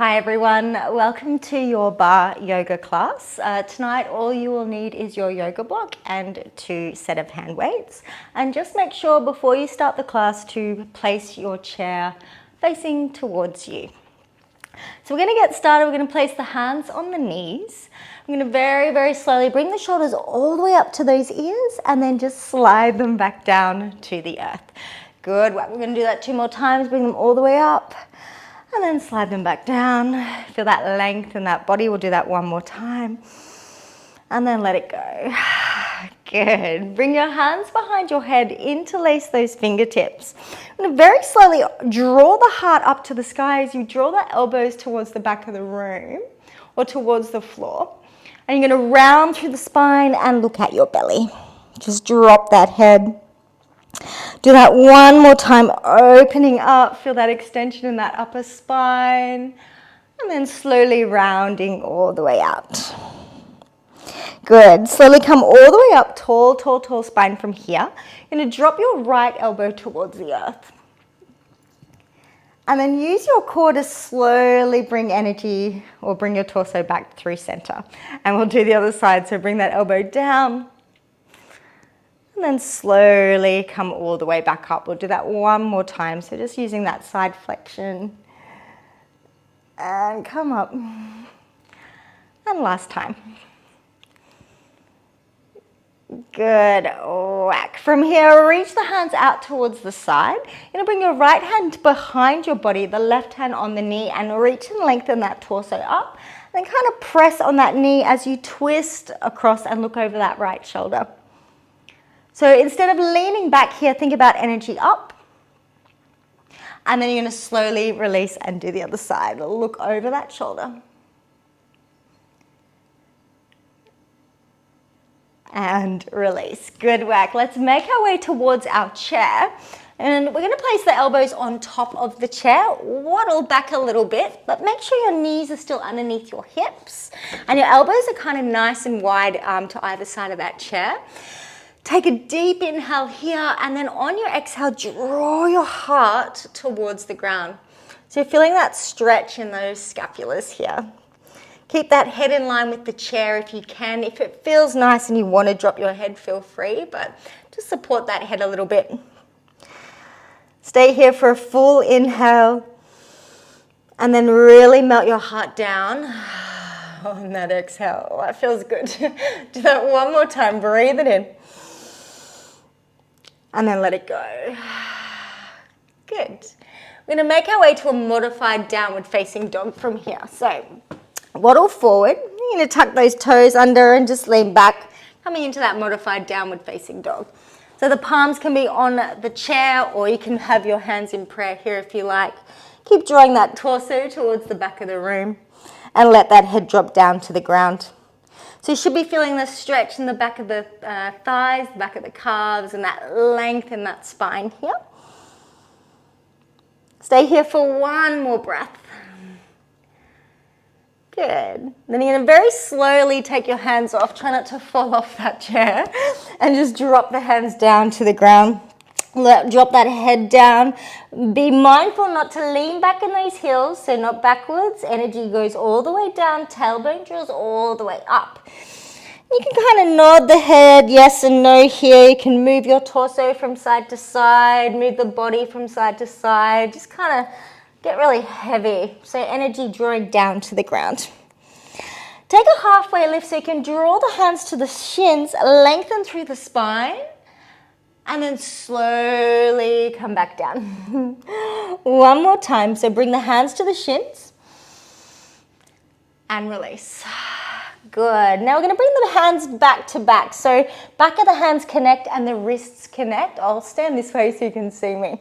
Hi everyone, welcome to your bar yoga class. Tonight all you will need is your yoga block and 2 sets of hand weights. And just make sure before you start the class to place your chair facing towards you. So we're going to get started. We're going to place the hands on the knees. I'm going to very slowly bring the shoulders all the way up to those ears and then just slide them back down to the earth. Good, we're going to do that 2 more times. Bring them all the way up. And then slide them back down. Feel that length in that body. We'll do that 1 more time. And then let it go. Good. Bring your hands behind your head. Interlace those fingertips. I'm going to very slowly draw the heart up to the sky as you draw the elbows towards the back of the room or towards the floor. And you're going to round through the spine and look at your belly. Just drop that head. Do that 1 more time, opening up, feel that extension in that upper spine, and then slowly rounding all the way out. Good, slowly come all the way up, tall spine from here. You're going to drop your right elbow towards the earth. And then use your core to slowly bring energy or bring your torso back through center. And we'll do the other side, so bring that elbow down. And then slowly come all the way back up. We'll do that 1 more time. So just using that side flexion. And come up. And last time. Good. Whack. From here, reach the hands out towards the side. You're going to bring your right hand behind your body, the left hand on the knee, and reach and lengthen that torso up. Then kind of press on that knee as you twist across and look over that right shoulder. So instead of leaning back here, think about energy up. And then you're going to slowly release and do the other side. Look over that shoulder. And release. Good work. Let's make our way towards our chair. And we're going to place the elbows on top of the chair. Waddle back a little bit, but make sure your knees are still underneath your hips. And your elbows are kind of nice and wide to either side of that chair. Take a deep inhale here, and then on your exhale, draw your heart towards the ground. So you're feeling that stretch in those scapulars here. Keep that head in line with the chair if you can. If it feels nice and you want to drop your head, feel free, but just support that head a little bit. Stay here for a full inhale, and then really melt your heart down on that exhale. Oh, that feels good. Do that 1 more time. Breathe it in. And then let it go. Good. We're going to make our way to a modified downward facing dog from here. So waddle forward. You're going to tuck those toes under and just lean back, coming into that modified downward facing dog. So the palms can be on the chair, or you can have your hands in prayer here if you like. Keep drawing that torso towards the back of the room and let that head drop down to the ground. So you should be feeling the stretch in the back of the thighs, the back of the calves, and that length in that spine here. Stay here for 1 more breath. Good. Then you're going to very slowly take your hands off. Try not to fall off that chair. And just drop the hands down to the ground. Drop that head down. Be mindful not to lean back in those heels, so not backwards. Energy goes all the way down, tailbone drills all the way up. You can kind of nod the head, yes and no here. You can move your torso from side to side, move the body from side to side. Just kind of get really heavy, so energy drawing down to the ground. Take a halfway lift so you can draw the hands to the shins, lengthen through the spine. And then slowly come back down. 1 more time. So bring the hands to the shins and release. Good. Now we're going to bring the hands back to back. So back of the hands connect and the wrists connect. I'll stand this way so you can see me.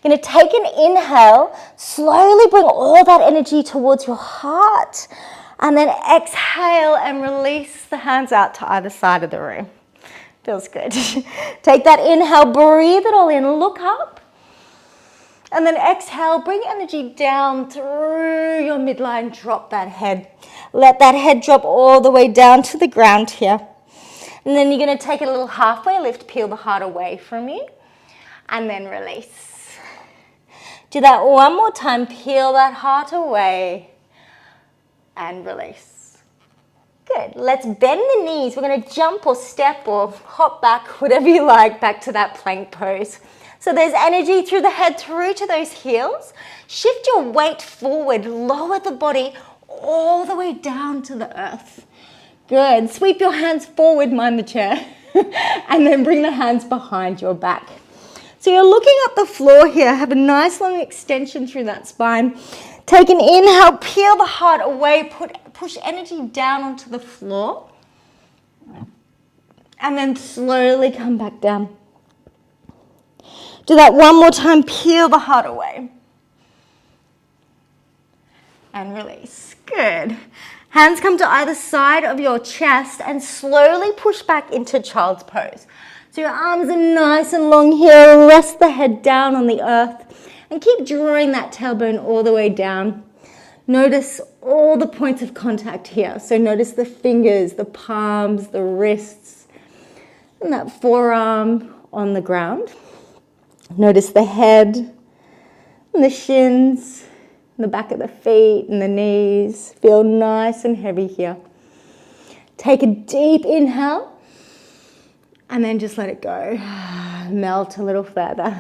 You're going to take an inhale. Slowly bring all that energy towards your heart. And then exhale and release the hands out to either side of the room. Feels good. Take that inhale, breathe it all in, look up. And then exhale, bring energy down through your midline, drop that head. Let that head drop all the way down to the ground here. And then you're going to take a little halfway lift, peel the heart away from you, and then release. Do that 1 more time, peel that heart away. and release. Good. Let's bend the knees. We're going to jump or step or hop back, whatever you like, back to that plank pose. So there's energy through the head, through to those heels. Shift your weight forward, lower the body all the way down to the earth. Good. Sweep your hands forward, mind the chair, and then bring the hands behind your back. So you're looking at the floor here. Have a nice long extension through that spine. Take an inhale, peel the heart away, push energy down onto the floor, and then slowly come back down. Do that one more time, peel the heart away. And release. Good. Hands come to either side of your chest and slowly push back into child's pose. So your arms are nice and long here. Rest the head down on the earth and keep drawing that tailbone all the way down. Notice all the points of contact here. So notice the fingers, the palms, the wrists, and that forearm on the ground. Notice the head and the shins, and the back of the feet and the knees. Feel nice and heavy here. Take a deep inhale and then just let it go. Melt a little further.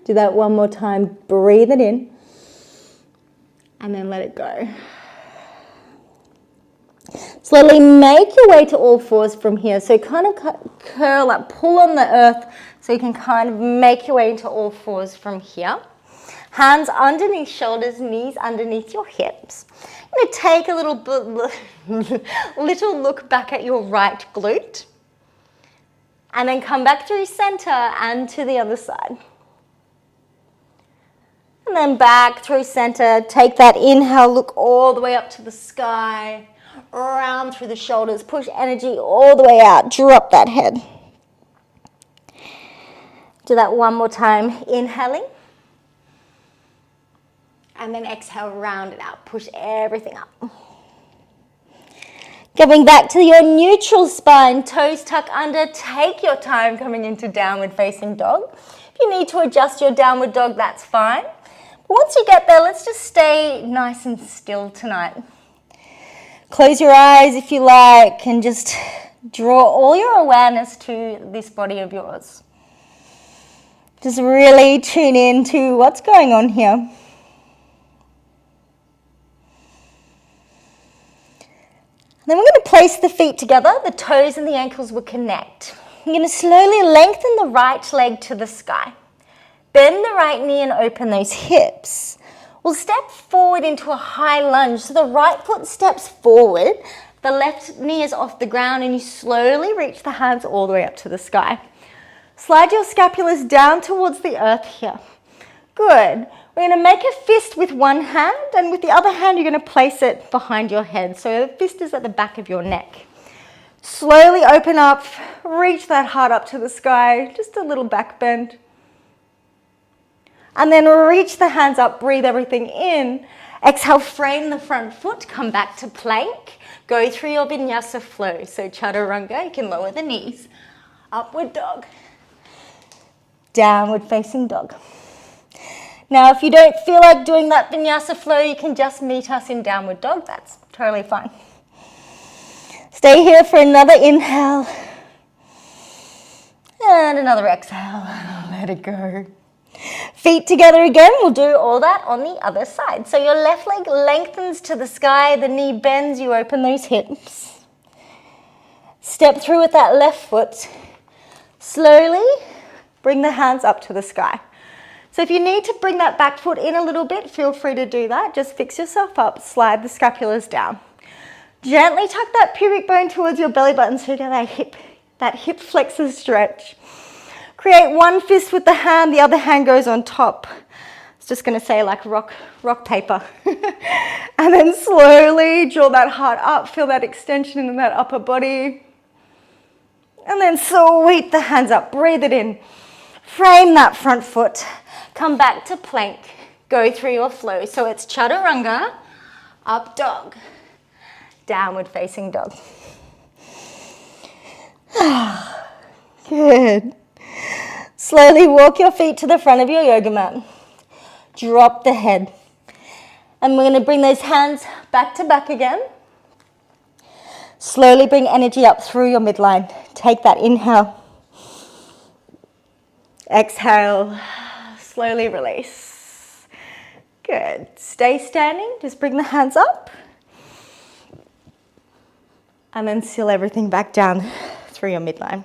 Do that one more time. Breathe it in and then let it go. Slowly make your way to all fours from here. So kind of curl up, pull on the earth so you can kind of make your way into all fours from here. Hands underneath shoulders, knees underneath your hips. You're going to take a little look back at your right glute. And then come back through center and to the other side. And then back through center. Take that inhale, look all the way up to the sky. Round through the shoulders, push energy all the way out, drop that head. Do that one more time, inhaling. And then exhale, round it out, push everything up. Coming back to your neutral spine, toes tuck under, take your time coming into downward facing dog. If you need to adjust your downward dog, that's fine. But once you get there, let's just stay nice and still tonight. Close your eyes if you like and just draw all your awareness to this body of yours. Just really tune in to what's going on here. Then we're going to place the feet together. The toes and the ankles will connect. You're going to slowly lengthen the right leg to the sky. Bend the right knee and open those hips. We'll step forward into a high lunge. So the right foot steps forward, the left knee is off the ground, and you slowly reach the hands all the way up to the sky. Slide your scapulas down towards the earth here. Good. We're going to make a fist with one hand, and with the other hand, you're going to place it behind your head. So the fist is at the back of your neck. Slowly open up, reach that heart up to the sky, just a little back bend. And then reach the hands up, breathe everything in. Exhale, frame the front foot, come back to plank. Go through your vinyasa flow. So chaturanga, you can lower the knees. Upward dog. Downward facing dog. Now, if you don't feel like doing that vinyasa flow, you can just meet us in downward dog. That's totally fine. Stay here for another inhale. And another exhale. Let it go. Feet together again. We'll do all that on the other side. So your left leg lengthens to the sky. The knee bends. You open those hips. Step through with that left foot. Slowly bring the hands up to the sky. So if you need to bring that back foot in a little bit, feel free to do that. Just fix yourself up. Slide the scapulas down. Gently tuck that pubic bone towards your belly button so you get that hip flexor stretch. Create one fist with the hand, the other hand goes on top. It's just going to say like rock, paper. And then slowly draw that heart up, feel that extension in that upper body. And then sweep the hands up, breathe it in. Frame that front foot, come back to plank, go through your flow. So it's chaturanga, up dog, downward facing dog. Good. Slowly walk your feet to the front of your yoga mat. Drop the head. And we're going to bring those hands back to back again. Slowly bring energy up through your midline. Take that inhale. Exhale. Slowly release. Good. Stay standing. Just bring the hands up. And then seal everything back down through your midline.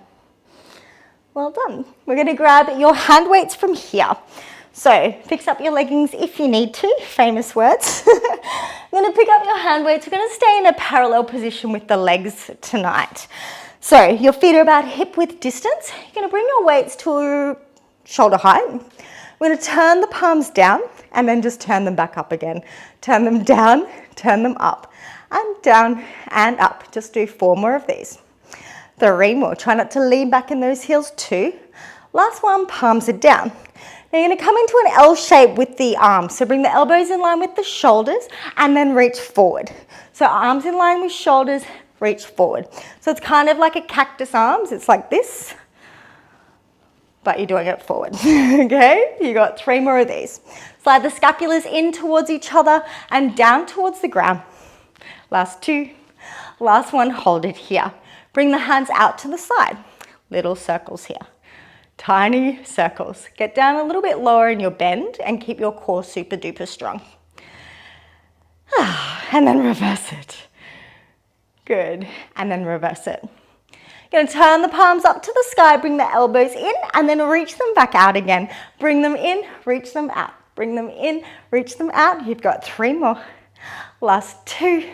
Well done. We're going to grab your hand weights from here. So fix up your leggings if you need to, famous words. I'm going to pick up your hand weights. We're going to stay in a parallel position with the legs tonight. So your feet are about hip width distance. You're going to bring your weights to shoulder height. We're going to turn the palms down and then just turn them back up again. Turn them down, turn them up, and down and up. Just do 4 more of these. 3 more. Try not to lean back in those heels. 2. Last one, palms are down. Now you're going to come into an L shape with the arms. So bring the elbows in line with the shoulders and then reach forward. So arms in line with shoulders, reach forward. So it's kind of like a cactus arms. It's like this, but you're doing it forward. Okay, you got 3 more of these. Slide the scapulars in towards each other and down towards the ground. Last 2. Last one, hold it here. Bring the hands out to the side. Little circles here. Tiny circles. Get down a little bit lower in your bend and keep your core super duper strong. And then reverse it. Good. And then reverse it. You're going to turn the palms up to the sky, bring the elbows in, and then reach them back out again. Bring them in, reach them out. Bring them in, reach them out. You've got 3 more. Last 2.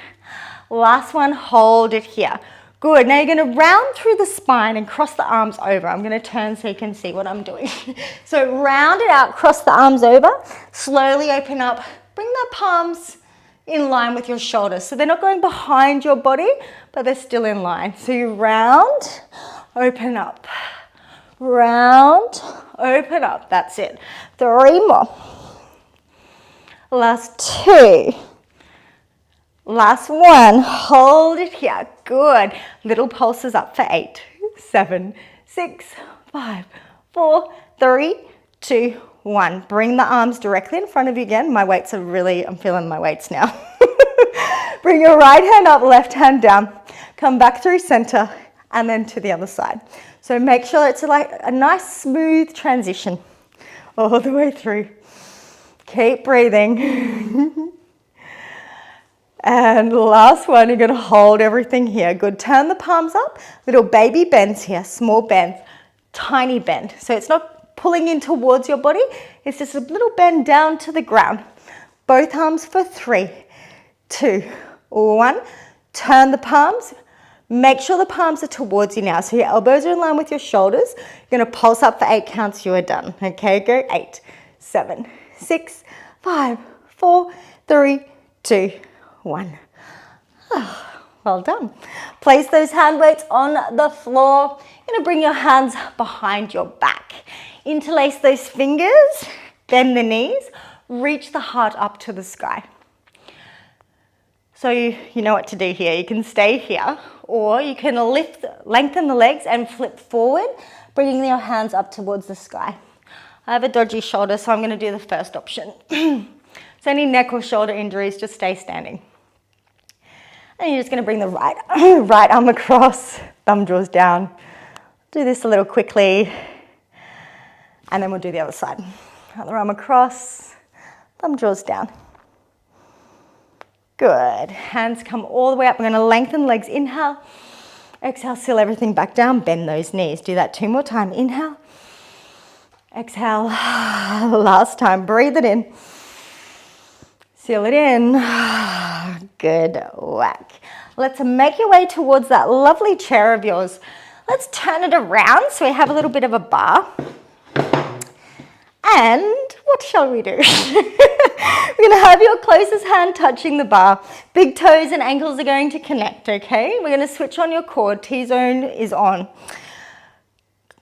Last one, hold it here. Good. Now you're going to round through the spine and cross the arms over. I'm going to turn so you can see what I'm doing. So round it out, cross the arms over, slowly open up, bring the palms in line with your shoulders. So they're not going behind your body, but they're still in line. So you round, open up, round, open up. That's it. 3 more. Last 2. Last one, hold it here. Good. Little pulses up for 8, 7, 6, 5, 4, 3, 2, 1. Bring the arms directly in front of you again. My weights are really, I'm feeling my weights now. Bring your right hand up, left hand down. Come back through center and then to the other side. So make sure it's like a nice smooth transition all the way through. Keep breathing. And last one, you're going to hold everything here. Good. Turn the palms up. Little baby bends here. Small bend. Tiny bend. So it's not pulling in towards your body. It's just a little bend down to the ground. Both arms for 3, 2, 1. Turn the palms. Make sure the palms are towards you now. So your elbows are in line with your shoulders. You're going to pulse up for 8 counts. You are done. Okay, go 8, 7, 6, 5, 4, 3, 2, 1. Well done. Place those hand weights on the floor. You're going to bring your hands behind your back. Interlace those fingers, bend the knees, reach the heart up to the sky. So you know what to do here. You can stay here, or you can lengthen the legs and flip forward, bringing your hands up towards the sky. I have a dodgy shoulder, so I'm going to do the first option. So any neck or shoulder injuries, just stay standing. And you're just going to bring the right arm across, thumb draws down. Do this a little quickly, and then we'll do the other side. Other arm across, thumb draws down. Good. Hands come all the way up. We're going to lengthen legs. Inhale. Exhale, seal everything back down. Bend those knees. Do that 2 more times. Inhale. Exhale. Last time. Breathe it in. Seal it in. Good. Whack. Let's make your way towards that lovely chair of yours. Let's turn it around so we have a little bit of a bar. And what shall we do? We're going to have your closest hand touching the bar. Big toes and ankles are going to connect, okay? We're going to switch on your core. T-zone is on.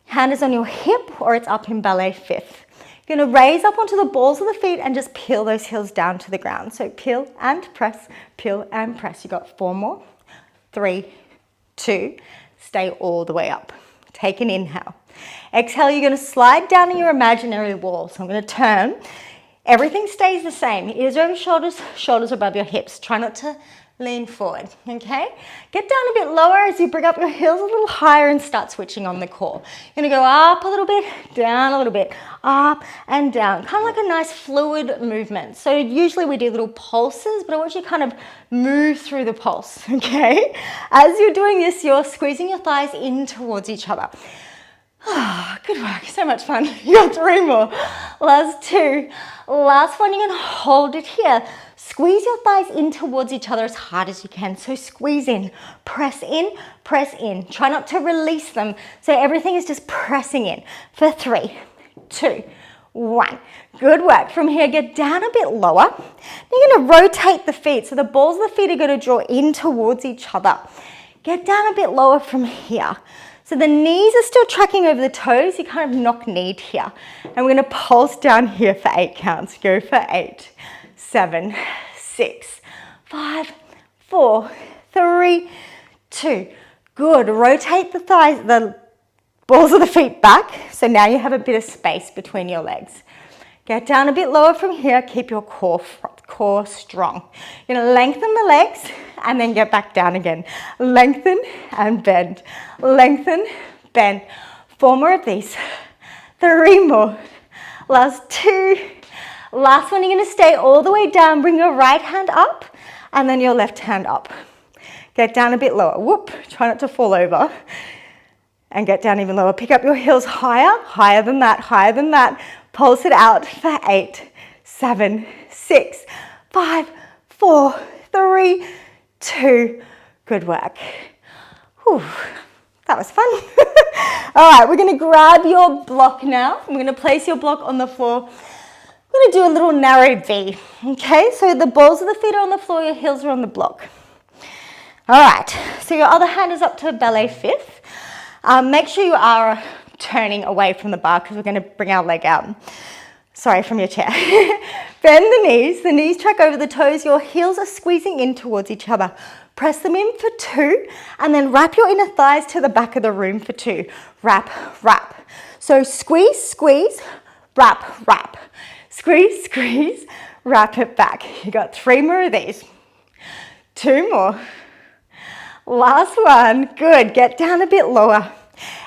Hand is on your hip or it's up in ballet fifth. You're going to raise up onto the balls of the feet and just peel those heels down to the ground. So peel and press, peel and press. You got 4 more. 3, 2, stay all the way up. Take an inhale. Exhale, you're going to slide down in your imaginary wall. So I'm going to turn. Everything stays the same. Ears over shoulders, shoulders above your hips. Try not to lean forward, okay? Get down a bit lower as you bring up your heels a little higher and start switching on the core. You're gonna go up a little bit, down a little bit, up and down. Kind of like a nice fluid movement. So usually we do little pulses, but I want you to kind of move through the pulse, okay? As you're doing this, you're squeezing your thighs in towards each other. Oh, good work, so much fun. You got 3 more. Last 2. Last one, you're gonna hold it here. Squeeze your thighs in towards each other as hard as you can. So squeeze in, press in, press in. Try not to release them. So everything is just pressing in for 3, 2, 1. Good work. From here, get down a bit lower. You're gonna rotate the feet. So the balls of the feet are gonna draw in towards each other. Get down a bit lower from here. So the knees are still tracking over the toes. You kind of knock kneed here. And we're gonna pulse down here for 8 counts. Go for 8, 7, 6, 5, 4, 3, 2. Good. Rotate the thighs, the balls of the feet back. So now you have a bit of space between your legs. Get down a bit lower from here. Keep your core strong. You're gonna lengthen the legs and then get back down again. Lengthen and bend. Lengthen, bend. 4 more of these. 3 more. Last 2. Last one, you're gonna stay all the way down. Bring your right hand up and then your left hand up. Get down a bit lower. Whoop, try not to fall over. And get down even lower. Pick up your heels higher, higher than that, higher than that. Pulse it out for 8, 7, 6, 5, 4, 3, 2. Good work. Whew, that was fun. All right, we're gonna grab your block now. We're gonna place your block on the floor. We're gonna do a little narrow V, okay? So the balls of the feet are on the floor, your heels are on the block. All right, so your other hand is up to ballet fifth. Make sure you are turning away from the bar because we're going to bring our leg out. Sorry, from your chair. Bend the knees track over the toes, your heels are squeezing in towards each other. Press them in for 2 and then wrap your inner thighs to the back of the room for 2. Wrap, wrap. So squeeze, squeeze, wrap, wrap. Squeeze, squeeze, wrap it back. You got 3 more of these. 2 more. Last one. Good. Get down a bit lower.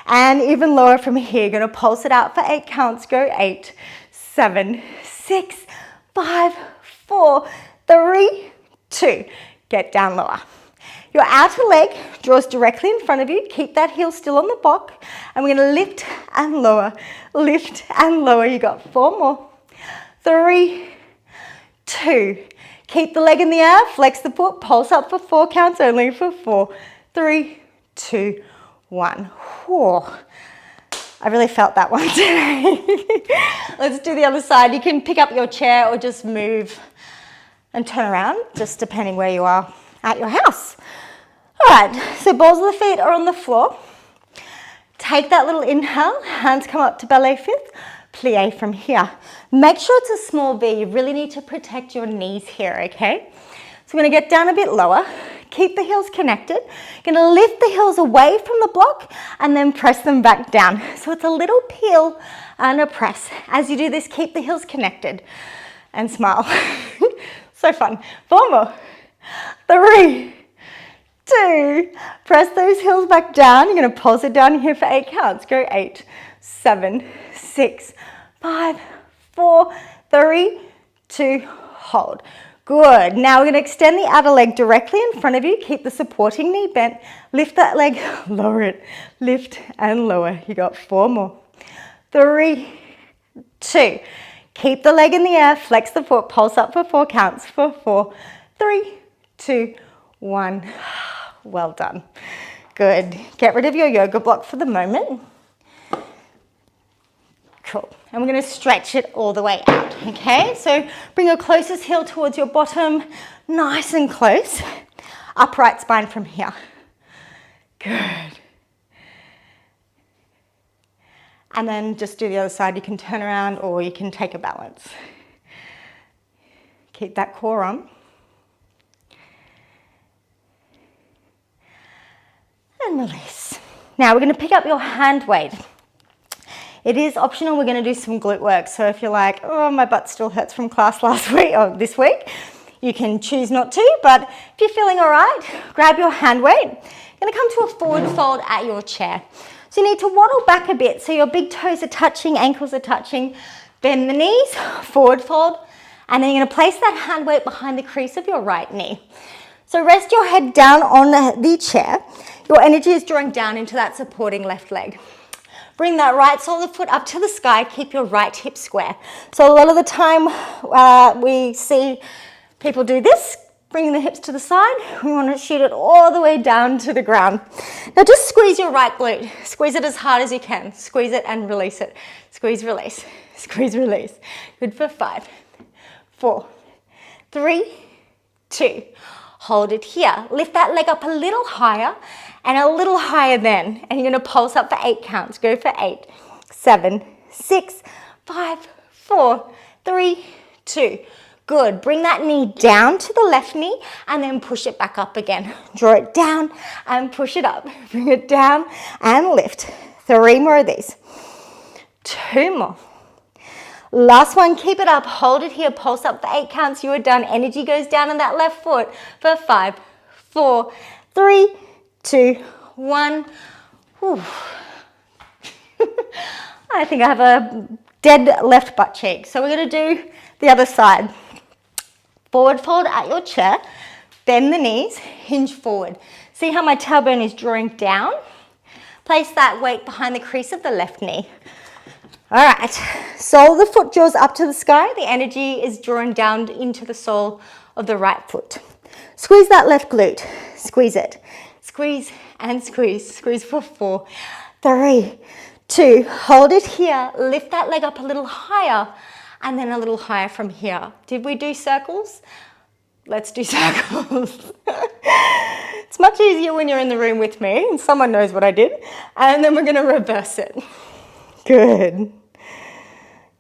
And even lower from here. You're going to pulse it out for 8 counts. Go 8, 7, 6, 5, 4, 3, 2. Get down lower. Your outer leg draws directly in front of you. Keep that heel still on the block. And we're going to lift and lower. Lift and lower. You got 4 more. 3, 2. Keep the leg in the air. Flex the foot. Pulse up for 4 counts only for 4, 3, 2, 1. Whew. I really felt that one today. Let's do the other side. You can pick up your chair or just move and turn around, just depending where you are at your house. All right, so balls of the feet are on the floor. Take that little inhale, hands come up to ballet fifth, plie from here. Make sure it's a small V. You really need to protect your knees here, okay? So we're gonna get down a bit lower. Keep the heels connected. You're gonna lift the heels away from the block and then press them back down. So it's a little peel and a press. As you do this, keep the heels connected and smile. So fun. 4 more. 3, 2. Press those heels back down. You're gonna pulse it down here for 8 counts. Go 8, 7, 6, 5, 4, 3, 2, hold. Good. Now we're going to extend the outer leg directly in front of you. Keep the supporting knee bent. Lift that leg, lower it. Lift and lower. You got 4 more. 3, 2. Keep the leg in the air. Flex the foot. Pulse up for 4 counts for 4, 3, 2, 1. Well done. Good. Get rid of your yoga block for the moment. Cool. And we're going to stretch it all the way out, okay? So bring your closest heel towards your bottom, nice and close. Upright spine from here. Good. And then just do the other side. You can turn around or you can take a balance. Keep that core on. And release. Now we're going to pick up your hand weight. It is optional. We're going to do some glute work. So if you're like, oh, my butt still hurts from class last week or this week, you can choose not to. But if you're feeling all right, grab your hand weight. You're going to come to a forward fold at your chair. So you need to waddle back a bit so your big toes are touching, ankles are touching. Bend the knees, forward fold, and then you're going to place that hand weight behind the crease of your right knee. So rest your head down on the chair. Your energy is drawing down into that supporting left leg. Bring that right sole of the foot up to the sky. Keep your right hip square. So a lot of the time we see people do this, bringing the hips to the side. We want to shoot it all the way down to the ground. Now just squeeze your right glute. Squeeze it as hard as you can. Squeeze it and release it. Squeeze, release. Squeeze, release. Good for 5, 4, 3, 2. Hold it here. Lift that leg up a little higher and a little higher then. And you're going to pulse up for 8 counts. Go for 8, 7, 6, 5, 4, 3, 2. Good. Bring that knee down to the left knee and then push it back up again. Draw it down and push it up. Bring it down and lift. 3 more of these. 2 more. Last one, keep it up. Hold it here. Pulse up for 8 counts. You are done. Energy goes down on that left foot for 5, 4, 3, 2, 1. Whew. I think I have a dead left butt cheek. So we're going to do the other side. Forward fold at your chair, bend the knees, hinge forward. See how my tailbone is drawing down? Place that weight behind the crease of the left knee. All right, sole of the foot draws up to the sky. The energy is drawing down into the sole of the right foot. Squeeze that left glute, squeeze it. Squeeze and squeeze, squeeze for 4, 3, 2. Hold it here, lift that leg up a little higher. And then a little higher from here. Did we do circles? Let's do circles. It's much easier when you're in the room with me and someone knows what I did. And then we're going to reverse it. Good.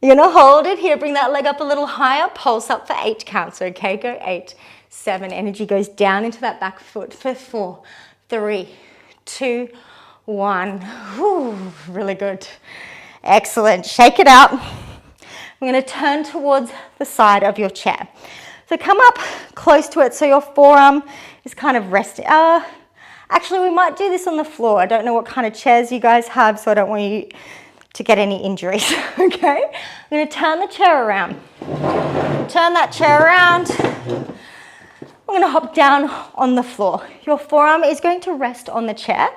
You're going to hold it here. Bring that leg up a little higher. Pulse up for 8 counts. Okay, go 8, 7. Energy goes down into that back foot for 4, 3, 2, 1. Whew, really good. Excellent. Shake it out. I'm going to turn towards the side of your chair. So come up close to it so your forearm is kind of resting. Actually, we might do this on the floor. I don't know what kind of chairs you guys have, so I don't want you to get any injuries, okay? I'm going to turn the chair around. Turn that chair around. I'm going to hop down on the floor. Your forearm is going to rest on the chair.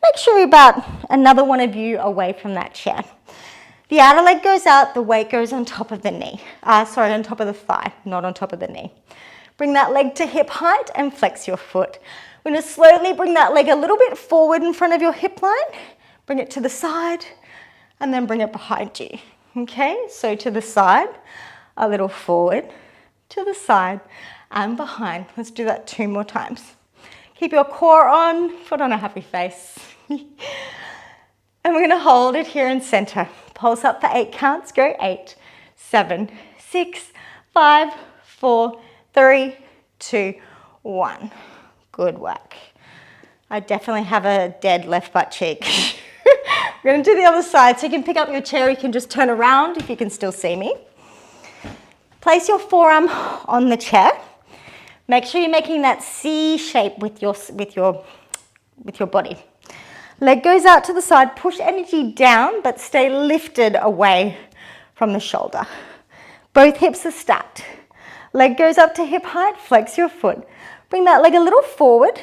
Make sure you're about another one of you away from that chair. The outer leg goes out, the weight goes on top of the knee. On top of the thigh, not on top of the knee. Bring that leg to hip height and flex your foot. We're going to slowly bring that leg a little bit forward in front of your hip line. Bring it to the side and then bring it behind you. Okay, so to the side, a little forward, to the side and behind. Let's do that 2 more times. Keep your core on, put on a happy face. And we're going to hold it here in center. Pulse up for 8 counts. Go 8, 7, 6, 5, 4, 3, 2, 1. Good work. I definitely have a dead left butt cheek. We're going to do the other side. So you can pick up your chair. You can just turn around if you can still see me. Place your forearm on the chair. Make sure you're making that C shape with your body. Leg goes out to the side, push energy down, but stay lifted away from the shoulder. Both hips are stacked. Leg goes up to hip height, flex your foot. Bring that leg a little forward,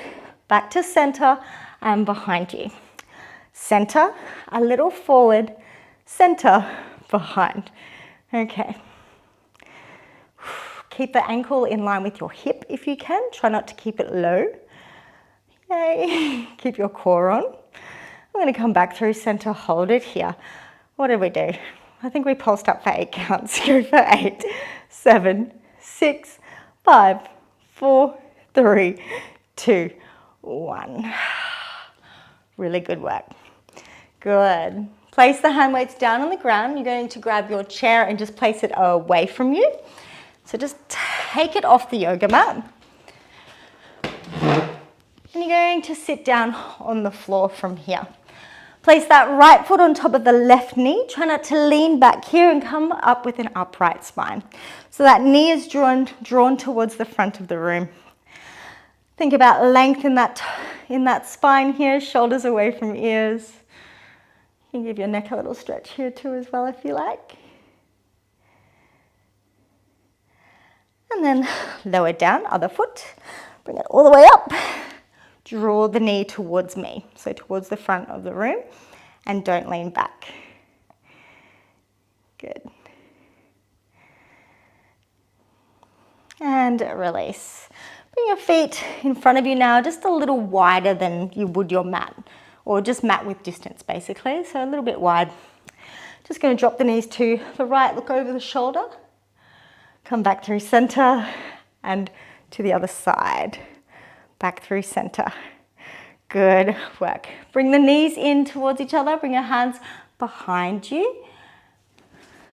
back to center and behind you. Center, a little forward, center, behind. Okay. Keep the ankle in line with your hip if you can. Try not to keep it low. Yay. Keep your core on. I'm going to come back through center, hold it here. What did we do? I think we pulsed up for 8 counts. Go for 8, 7, 6, 5, 4, 3, 2, 1. Really good work. Good. Place the hand weights down on the ground. You're going to grab your chair and just place it away from you. So just take it off the yoga mat. And you're going to sit down on the floor from here. Place that right foot on top of the left knee. Try not to lean back here and come up with an upright spine. So that knee is drawn towards the front of the room. Think about length in that spine here, shoulders away from ears. You can give your neck a little stretch here too as well if you like. And then lower down, other foot. Bring it all the way up. Draw the knee towards me, so towards the front of the room, and don't lean back. Good. And release. Bring your feet in front of you now, just a little wider than you would your mat, or just mat with distance basically, so a little bit wide. Just going to drop the knees to the right, look over the shoulder, come back through center, and to the other side. Back through center. Good work. Bring the knees in towards each other. Bring your hands behind you.